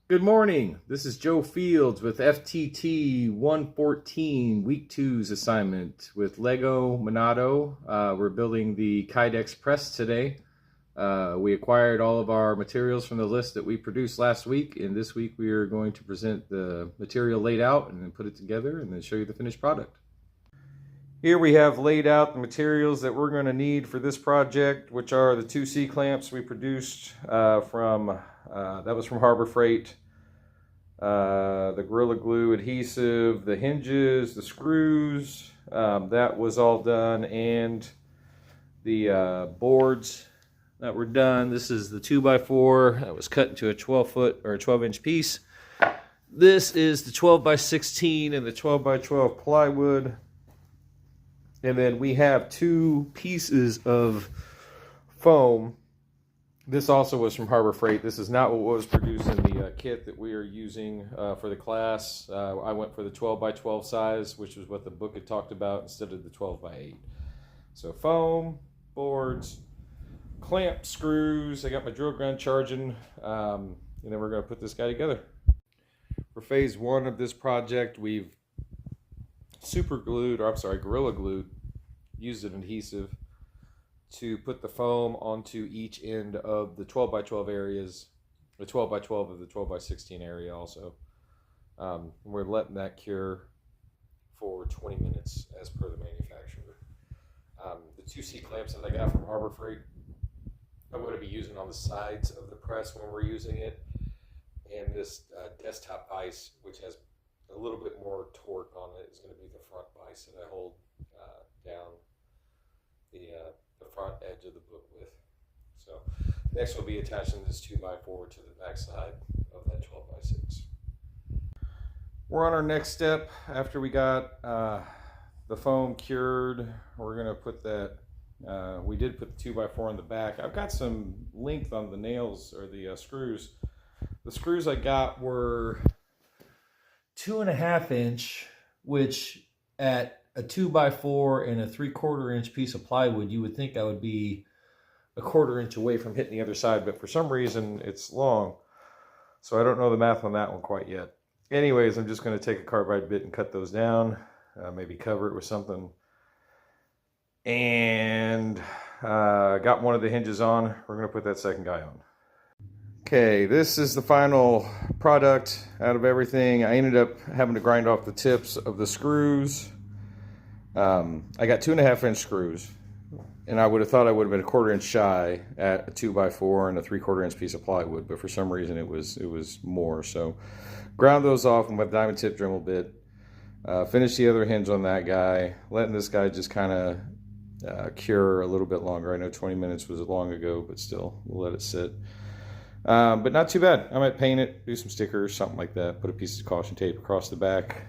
Good morning. This is Joe Fields with FTT 114 Week 2's assignment with Lego Monado. We're building the Kydex press today. We acquired all of our materials from the list that we produced last week, and this week we are going to present the material laid out and then put it together and then show you the finished product. Here we have laid out the materials that we're going to need for this project, which are the two C-clamps we produced that was from Harbor Freight, the Gorilla Glue adhesive, the hinges, the screws, that was all done, and the boards that were done. This is the 2x4 that was cut into a 12-foot or a 12-inch piece. This is the 12x16 and the 12x12 plywood. And then we have two pieces of foam. This also was from Harbor Freight. This is not what was produced in the kit that we are using for the class. I went for the 12x12 size, which was what the book had talked about, instead of the 12x8. So foam, boards, clamp screws. I got my drill gun charging, and then we're going to put this guy together. For phase one of this project, we've Gorilla Glued, used an adhesive to put the foam onto each end of the 12x12 areas, the 12x12 of the 12x16 area also. We're letting that cure for 20 minutes as per the manufacturer. The two C-clamps that I got from Harbor Freight, I'm going to be using on the sides of the press when we're using it, and this desktop vise, which has a little bit more torque on it, is going to be the front vise that I hold down the front edge of the book with. So next we'll be attaching this 2x4 to the back side of that 12x6. We're on our next step. After we got the foam cured, we're going to put that, we did put the 2x4 on the back. I've got some length on the nails, or the screws. The screws I got were 2.5 inch, which at a 2x4 and a 3/4 inch piece of plywood, you would think I would be a 1/4 inch away from hitting the other side, but for some reason it's long. So I don't know the math on that one quite yet. Anyways, I'm just going to take a carbide bit and cut those down, maybe cover it with something. And got one of the hinges on. We're going to put that second guy on. Okay, this is the final product out of everything. I ended up having to grind off the tips of the screws. I got 2.5 inch screws, and I would have thought I would have been a 1/4 inch shy at a 2x4 and a 3/4 inch piece of plywood, but for some reason it was more. So ground those off with my diamond tip Dremel bit. Finished the other hinge on that guy, letting this guy just kind of cure a little bit longer. I know 20 minutes was long ago, but still, we'll let it sit. But not too bad. I might paint it, do some stickers, something like that, put a piece of caution tape across the back.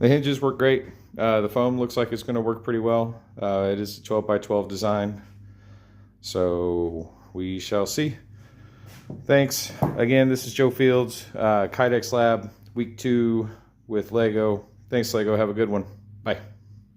The hinges work great. The foam looks like it's going to work pretty well. It is a 12x12 design, so we shall see. Thanks. Again, this is Joe Fields, Kydex Lab, week 2 with Lego. Thanks, Lego. Have a good one. Bye.